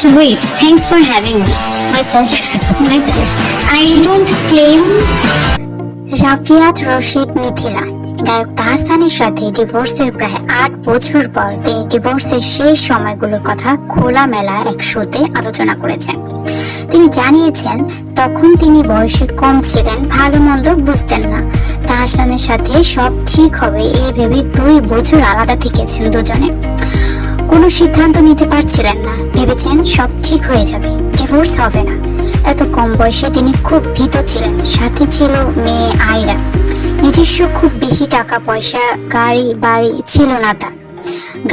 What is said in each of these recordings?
Wait, thanks for having me. My pleasure. My best. I don't claim. Rafiath Rashid Mithila গায়ক তাহসানের সাথে ডিভোর্সের প্রায় ৮ বছর পর তিনি ডিভোর্সের শেষ সময়গুলোর কথা খোলামেলা এক শোতে আলোচনা করেছেন। তিনি জানিয়েছেন, তখন তিনি বয়সে কম ছিলেন, ভালো মন্দ বুঝতেন না। তাহসানের সাথে সব ঠিক হবে এই ভেবে 2 বছর আলাদা থেকেছেন দুজনে। কোনো সিদ্ধান্ত নিতে পারছিলেন না, ভেবেছেন সব ঠিক হয়ে যাবে, ডিভোর্স হবে না। এত কম বয়সে তিনি খুব ভীত ছিলেন। সাথে ছিল মেয়ে আয়রা। নিজস্ব খুব বেশি টাকা পয়সা, গাড়ি বাড়ি ছিল না তার।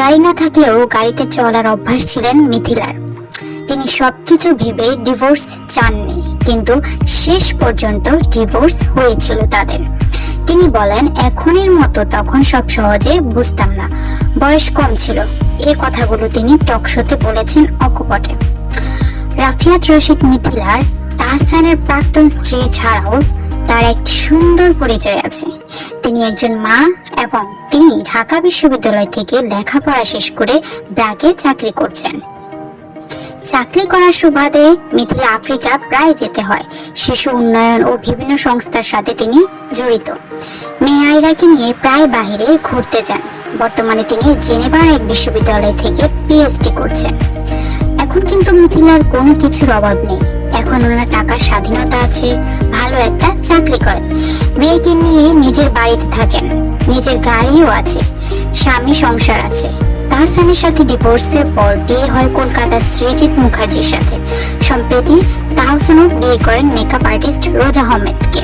গাড়ি না থাকলেও গাড়িতে চলার অভ্যাস ছিলেন মিথিলার। তিনি সবকিছু ভেবে ডিভোর্স চাননি, কিন্তু শেষ পর্যন্ত ডিভোর্স হয়েছিল তাদের। তিনি বলেন, এখনের মতো তখন সব সহজে বুঝতাম না, বয়স কম ছিল। এই কথাগুলো তিনি টক শোতে বলেছেন অকপটে। রাফিয়াত রশিদ মিথিলার তাহসানের প্রাক্তন স্ত্রী ছাড়াও তার একটি সুন্দর পরিচয় আছে। তিনি একজন মা এবং তিনি ঢাকা বিশ্ববিদ্যালয় থেকে লেখাপড়া শেষ করে ব্রাকে চাকরি করছেন। চাকরি করার সুবাদে মিথিলা আফ্রিকা প্রায় যেতে হয়। শিশু উন্নয়ন ও বিভিন্ন সংস্থার সাথে তিনি জড়িত। মেয়ে আয়রাকে নিয়ে প্রায় বাইরে ঘুরতে যান। বর্তমানে তিনি জেনেভার এক বিশ্ববিদ্যালয় থেকে পিএইচডি করছেন। এখন কিন্তু মিথিলার কোনো কিছুর অভাব নেই। এখন ওনার টাকার স্বাধীনতা আছে, ভালো একটা চাকরি করেন, মেয়েকে নিয়ে নিজের বাড়িতে থাকেন, নিজের গাড়িও আছে, স্বামী সংসার আছে। তাহসানের সাথে ডিভোর্সের পর বিয়ে হয় কলকাতার সৃজিত মুখার্জির সাথে। সম্প্রতি তাহসানও বিয়ে করেন মেকআপ আর্টিস্ট রোজা আহমেদকে।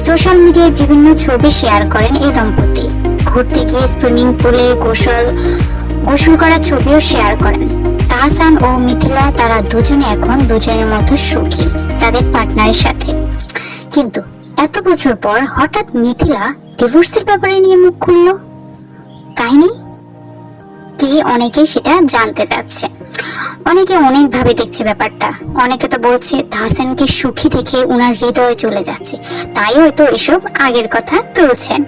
সোশ্যাল মিডিয়ায় বিভিন্ন ছবি শেয়ার করেন এই দম্পতি। ঘুরতে গিয়ে সুইমিং পুলে গোসল করার ছবিও শেয়ার করেন। তাহসান ও মিথিলা তারা দুজনে এখন দুজনের মতো সুখী তাদের পার্টনারের সাথে। কিন্তু এত বছর পর হঠাৎ মিথিলা ডিভোর্সের ব্যাপারে নিয়ে মুখ খুললো। কাহিনী কি, অনেকেই সেটা জানতে চাচ্ছে। অনেকে অনেক ভাবে দেখছে ব্যাপারটা। অনেকে তো বলছে তাহসানকে সুখী দেখে উনার হৃদয়ে চলে যাচ্ছে, তাই হয়তো এসব আগের কথা তুলছেন।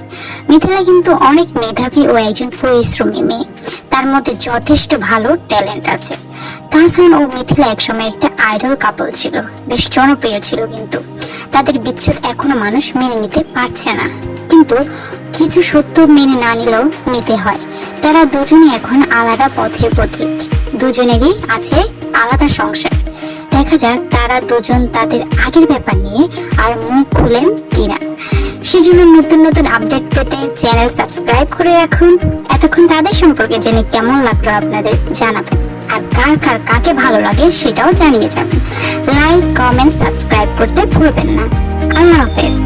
মিথিলা কিন্তু অনেক মেধাবী ও একজন পরিশ্রমী মেয়ে। তার মধ্যে যথেষ্ট ভালো ট্যালেন্ট আছে। তাহসান ও মিথিলা একসময় একটা আইডল কাপল ছিল, বেশ জনপ্রিয় ছিল। কিন্তু তাদের বিচ্ছেদ এখনো মানুষ মেনে নিতে পারছে না। কিন্তু কিছু সত্য মেনে না নিলেও নিতে হয়। তারা দুজনে এখন আলাদা পথের পথিক। দুজনেরই আছে আলাদা সংসার। দেখা যাক তারা দুজন তাদের আগের ব্যাপার নিয়ে আর মুখ খুলেন কিনা। সেজন্য নতুন নতুন আপডেট পেতে চ্যানেল সাবস্ক্রাইব করে রাখুন। এতক্ষণ তাদের সম্পর্কে জেনে কেমন লাগলো আপনাদের জানাবেন, আর কার কার কাকে ভালো লাগে সেটাও জানিয়ে যাবেন। লাইক, কমেন্ট, সাবস্ক্রাইব করতে ভুলবেন না। আল্লাহ হাফেজ।